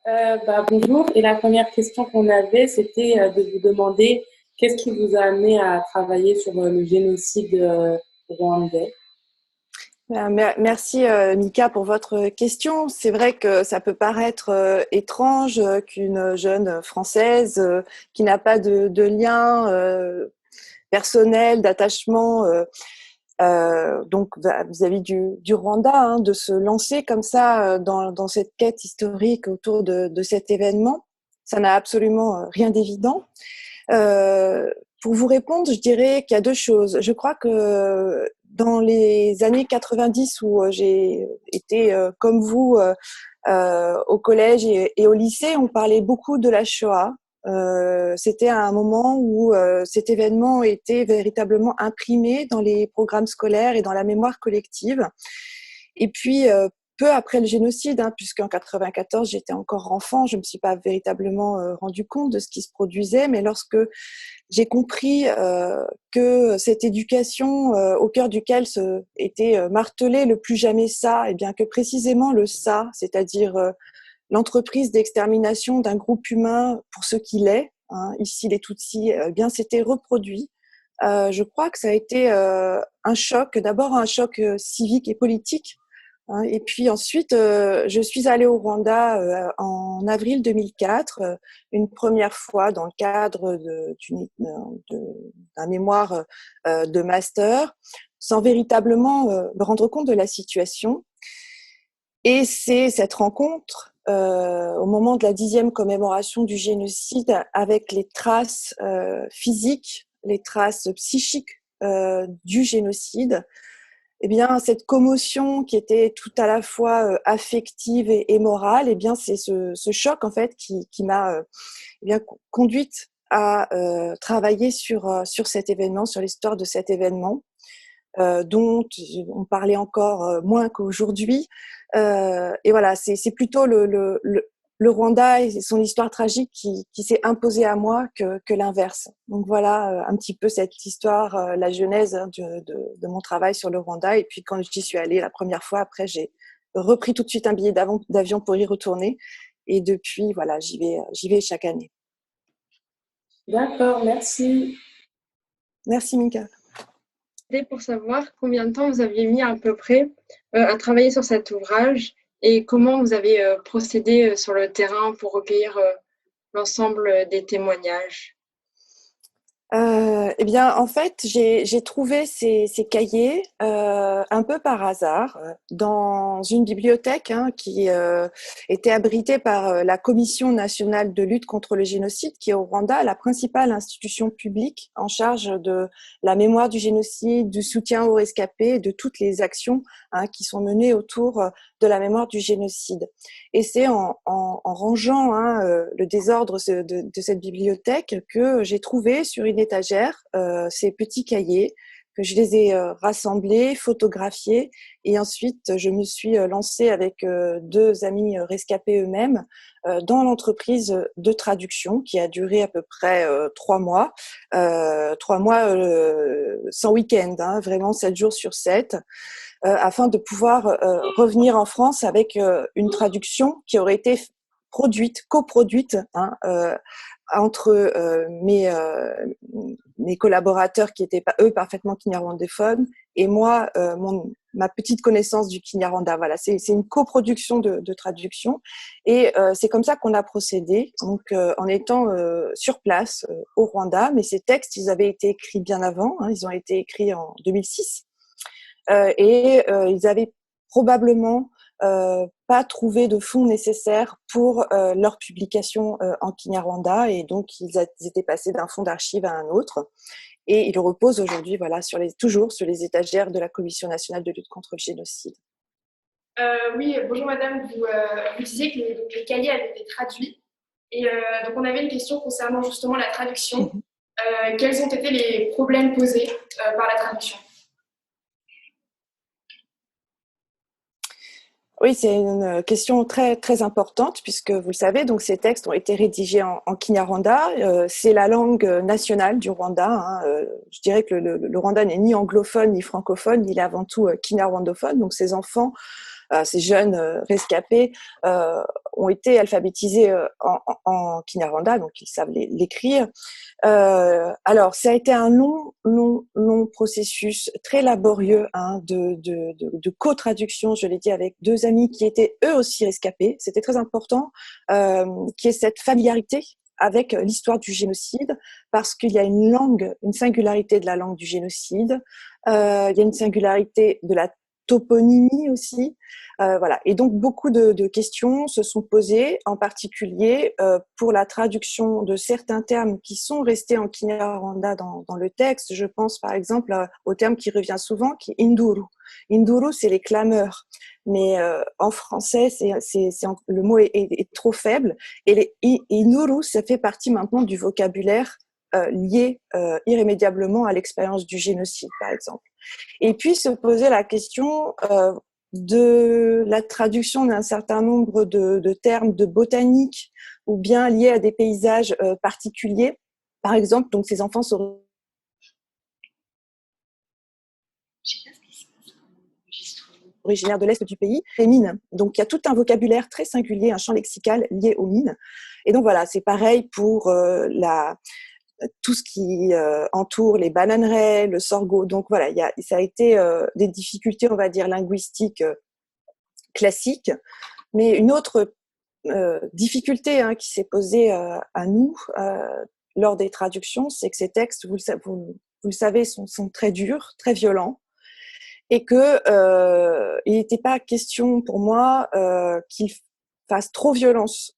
Bonjour. Et la première question qu'on avait, c'était de vous demander qu'est-ce qui vous a amené à travailler sur le génocide rwandais. Merci Mika pour votre question. C'est vrai que ça peut paraître étrange qu'une jeune Française qui n'a pas de lien personnel, d'attachement vis-à-vis du Rwanda, hein, de se lancer comme ça dans cette quête historique autour de cet événement. Ça n'a absolument rien d'évident. Euh, pour vous répondre, je dirais qu'il y a deux choses. Je crois que dans les années 90 où j'ai été comme vous au collège et au lycée, on parlait beaucoup de la Shoah. C'était un moment où cet événement était véritablement imprimé dans les programmes scolaires et dans la mémoire collective. Et puis, peu après le génocide, hein, puisqu'en 94 j'étais encore enfant, je me suis pas véritablement rendu compte de ce qui se produisait, mais lorsque j'ai compris que cette éducation au cœur duquel était martelé le plus jamais ça, et bien que précisément le ça, c'est-à-dire l'entreprise d'extermination d'un groupe humain pour ce qu'il est, hein, ici les Tutsis, bien s'était reproduit. Je crois que ça a été un choc, d'abord un choc civique et politique, hein, et puis ensuite, je suis allée au Rwanda en avril 2004, une première fois dans le cadre d'un mémoire de master, sans véritablement me rendre compte de la situation. Et c'est cette rencontre, au moment de la 10e commémoration du génocide, avec les traces physiques, les traces psychiques du génocide, eh bien, cette commotion qui était tout à la fois affective et morale, eh bien, c'est ce choc en fait qui m'a eh bien conduite à travailler sur cet événement, sur l'histoire de cet événement, dont on parlait encore moins qu'aujourd'hui. Et voilà, c'est plutôt le Rwanda et son histoire tragique qui s'est imposé à moi que l'inverse. Donc voilà un petit peu cette histoire, la genèse hein, de mon travail sur le Rwanda. Et puis quand j'y suis allée la première fois, après j'ai repris tout de suite un billet d'avion pour y retourner. Et depuis, voilà, j'y vais chaque année. D'accord, merci. Merci Mika. C'était pour savoir combien de temps vous aviez mis à peu près à travailler sur cet ouvrage et comment vous avez procédé sur le terrain pour recueillir l'ensemble des témoignages. Eh bien, en fait, j'ai trouvé ces cahiers un peu par hasard dans une bibliothèque hein, qui était abritée par la Commission nationale de lutte contre le génocide, qui est au Rwanda la principale institution publique en charge de la mémoire du génocide, du soutien aux rescapés, de toutes les actions hein, qui sont menées autour de la mémoire du génocide. Et c'est en rangeant hein, le désordre de cette bibliothèque que j'ai trouvé sur une étagère ces petits cahiers, que je les ai rassemblés, photographiés, et ensuite je me suis lancée avec deux amis rescapés eux-mêmes dans l'entreprise de traduction qui a duré à peu près 3 mois, sans week-end, hein, vraiment 7 jours sur 7, afin de pouvoir revenir en France avec une traduction qui aurait été coproduite hein, entre mes collaborateurs qui étaient eux parfaitement kinyarwandophones et moi, ma petite connaissance du Kinyarwanda. Voilà, c'est une coproduction de traduction et c'est comme ça qu'on a procédé. Donc, en étant sur place au Rwanda, mais ces textes, ils avaient été écrits bien avant. Hein, ils ont été écrits en 2006 ils avaient probablement pas trouvé de fonds nécessaires pour leur publication en Kinyarwanda et donc ils étaient passés d'un fonds d'archives à un autre et ils reposent aujourd'hui voilà toujours sur les étagères de la Commission nationale de lutte contre le génocide. Oui, bonjour madame, vous disiez que les cahiers avaient été traduits et donc on avait une question concernant justement la traduction. Quels ont été les problèmes posés par la traduction? Oui, c'est une question très très importante puisque vous le savez, donc ces textes ont été rédigés en Kinyarwanda. C'est la langue nationale du Rwanda. Hein. Je dirais que le Rwanda n'est ni anglophone ni francophone, il est avant tout kinyarwandophone. Donc ces enfants, ces jeunes rescapés ont été alphabétisés en Kinyarwanda, donc ils savent l'écrire. Alors, ça a été un long processus très laborieux de co-traduction, je l'ai dit, avec 2 amis qui étaient eux aussi rescapés. C'était très important qu'il y ait cette familiarité avec l'histoire du génocide, parce qu'il y a une singularité de la langue du génocide, il y a une singularité de la toponymie aussi, voilà. Et donc beaucoup de questions se sont posées, en particulier pour la traduction de certains termes qui sont restés en Kinyarwanda dans le texte. Je pense par exemple au terme qui revient souvent, qui est induru. Induru, c'est les clameurs, mais en français, le mot est trop faible. Et induru, ça fait partie maintenant du vocabulaire lié irrémédiablement à l'expérience du génocide, par exemple. Et puis se poser la question de la traduction d'un certain nombre de termes de botanique ou bien liés à des paysages particuliers. Par exemple, donc ces enfants sont originaires de l'Est du pays, les mines. Donc il y a tout un vocabulaire très singulier, un champ lexical lié aux mines. Et donc voilà, c'est pareil pour tout ce qui entoure les bananeraies, le sorgho. Donc voilà, ça a été des difficultés, on va dire, linguistiques classiques. Mais une autre difficulté qui s'est posée à nous lors des traductions, c'est que ces textes, vous le savez, sont très durs, très violents, et que il n'était pas question pour moi qu'ils fassent trop violence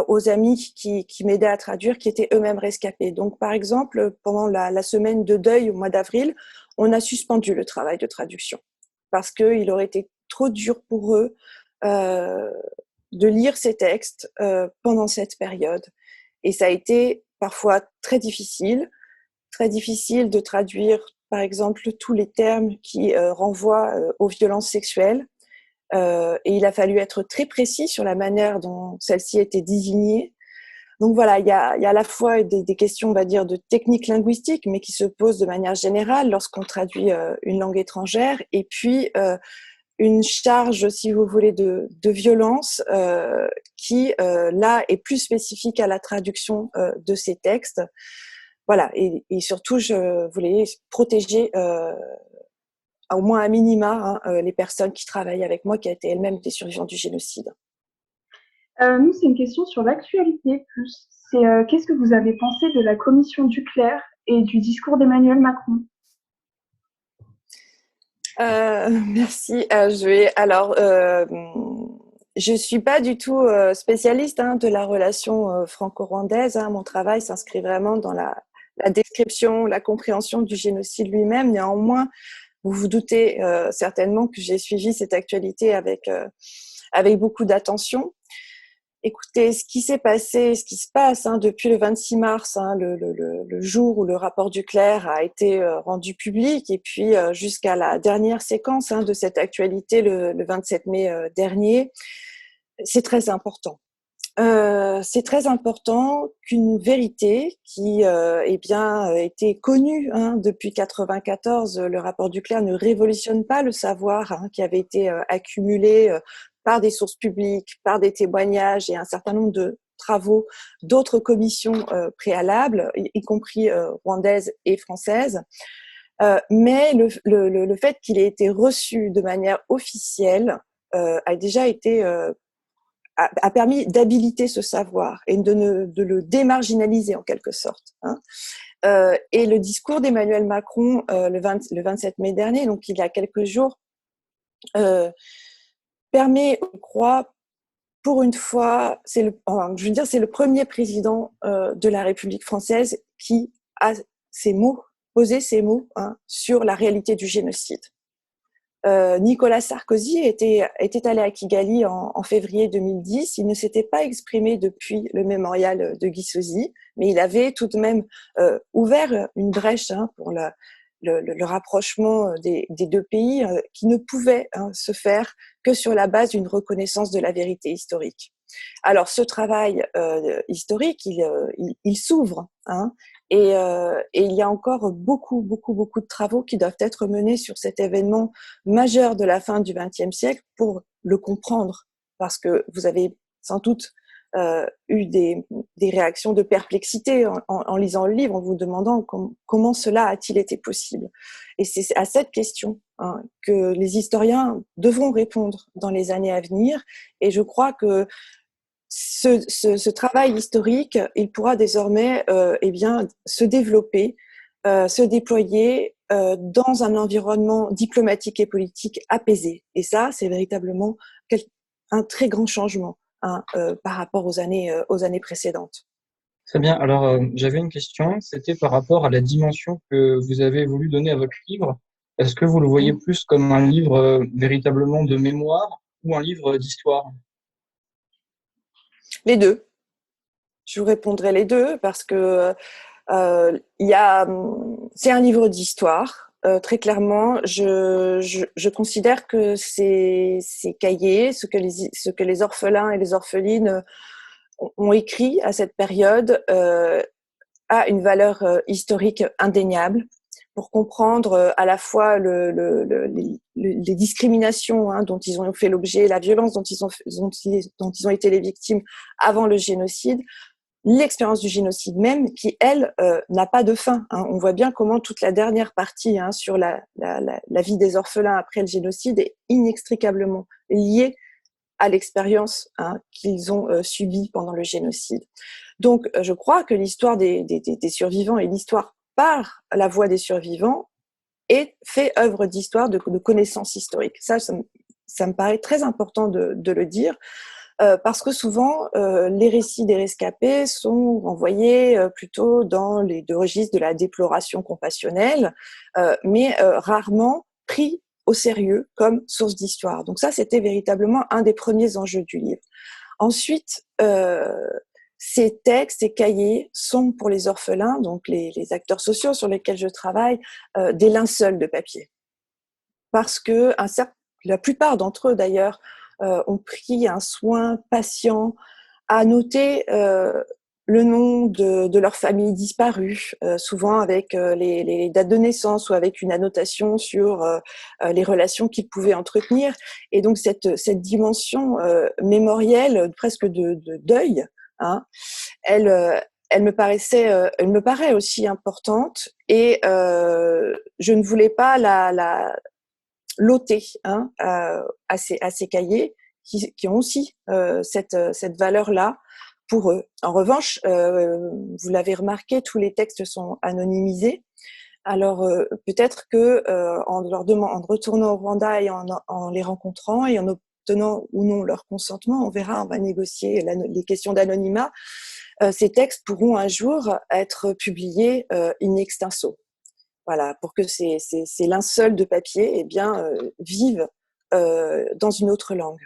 aux amis qui m'aidaient à traduire, qui étaient eux-mêmes rescapés. Donc, par exemple, pendant la semaine de deuil au mois d'avril, on a suspendu le travail de traduction parce qu'il aurait été trop dur pour eux de lire ces textes pendant cette période. Et ça a été parfois très difficile de traduire, par exemple, tous les termes qui renvoient aux violences sexuelles. Et il a fallu être très précis sur la manière dont celle-ci était désignée. Donc voilà, il y a à la fois des questions, on va dire, de technique linguistique, mais qui se posent de manière générale lorsqu'on traduit une langue étrangère, et puis une charge, si vous voulez, de violence qui, là, est plus spécifique à la traduction de ces textes. Voilà, et surtout, je voulais protéger au moins à minima les personnes qui travaillent avec moi, qui étaient elles-mêmes des survivants du génocide. Nous, c'est une question sur l'actualité plus. C'est qu'est-ce que vous avez pensé de la commission Duclerc et du discours d'Emmanuel Macron? Merci. Je suis pas du tout spécialiste de la relation franco-rwandaise. Mon travail s'inscrit vraiment dans la description, la compréhension du génocide lui-même. Néanmoins, vous vous doutez certainement que j'ai suivi cette actualité avec beaucoup d'attention. Écoutez, ce qui s'est passé, ce qui se passe depuis le 26 mars, le jour où le rapport Duclerc a été rendu public, et puis jusqu'à la dernière séquence de cette actualité le 27 mai dernier, c'est très important. C'est très important qu'une vérité qui était connue depuis 1994, le rapport Duclerc ne révolutionne pas le savoir qui avait été accumulé par des sources publiques, par des témoignages et un certain nombre de travaux d'autres commissions préalables, y compris rwandaises et françaises. Mais le fait qu'il ait été reçu de manière officielle a déjà été a permis d'habiliter ce savoir et de le démarginaliser en quelque sorte. Et le discours d'Emmanuel Macron le 27 mai dernier, donc il y a quelques jours, permet, je crois, pour une fois, c'est le premier président de la République française qui a posé ces mots sur la réalité du génocide. Nicolas Sarkozy était allé à Kigali en février 2010. Il ne s'était pas exprimé depuis le mémorial de Gisozi, mais il avait tout de même ouvert une brèche pour le rapprochement des deux pays qui ne pouvait se faire que sur la base d'une reconnaissance de la vérité historique. Alors, ce travail historique, il s'ouvre, et il y a encore beaucoup de travaux qui doivent être menés sur cet événement majeur de la fin du XXe siècle pour le comprendre parce que vous avez sans doute eu des réactions de perplexité en lisant le livre, en vous demandant comment cela a-t-il été possible. Et c'est à cette question que les historiens devront répondre dans les années à venir. Et je crois que ce travail historique, il pourra désormais se développer, se déployer dans un environnement diplomatique et politique apaisé. Et ça, c'est véritablement un très grand changement par rapport aux années précédentes. Très bien. Alors, j'avais une question. C'était par rapport à la dimension que vous avez voulu donner à votre livre. Est-ce que vous le voyez plus comme un livre véritablement de mémoire ou un livre d'histoire? Les deux. Je vous répondrai les deux parce que c'est un livre d'histoire. Très clairement, je considère que ces cahiers, ce que les orphelins et les orphelines ont écrit à cette période, a une valeur historique indéniable pour comprendre à la fois les discriminations dont ils ont fait l'objet, la violence dont ils ont été les victimes avant le génocide, l'expérience du génocide même, qui, elle, n'a pas de fin. On voit bien comment toute la dernière partie sur la vie des orphelins après le génocide est inextricablement liée à l'expérience qu'ils ont subie pendant le génocide. Donc, je crois que l'histoire des survivants et l'histoire par la voix des survivants fait œuvre d'histoire, de connaissance historique. Ça me paraît très important de le dire. Parce que souvent, les récits des rescapés sont renvoyés plutôt dans les deux registres de la déploration compassionnelle, mais rarement pris au sérieux comme source d'histoire. Donc ça, c'était véritablement un des premiers enjeux du livre. Ensuite, ces textes, ces cahiers sont pour les orphelins, donc les acteurs sociaux sur lesquels je travaille, des linceuls de papier. Parce que la plupart d'entre eux, d'ailleurs, ont pris un soin patient à noter le nom de leur famille disparue, souvent avec les dates de naissance ou avec une annotation sur les relations qu'ils pouvaient entretenir. Et donc cette dimension mémorielle, presque de deuil, elle me paraît aussi importante. Et je ne voulais pas l'ôter à ces cahiers qui ont aussi cette valeur-là pour eux. En revanche, vous l'avez remarqué, tous les textes sont anonymisés. Alors peut-être que en retournant au Rwanda et en les rencontrant et en obtenant ou non leur consentement, on va négocier les questions d'anonymat. Ces textes pourront un jour être publiés in extenso. Voilà, pour que ces linceuls de papier vivent dans une autre langue.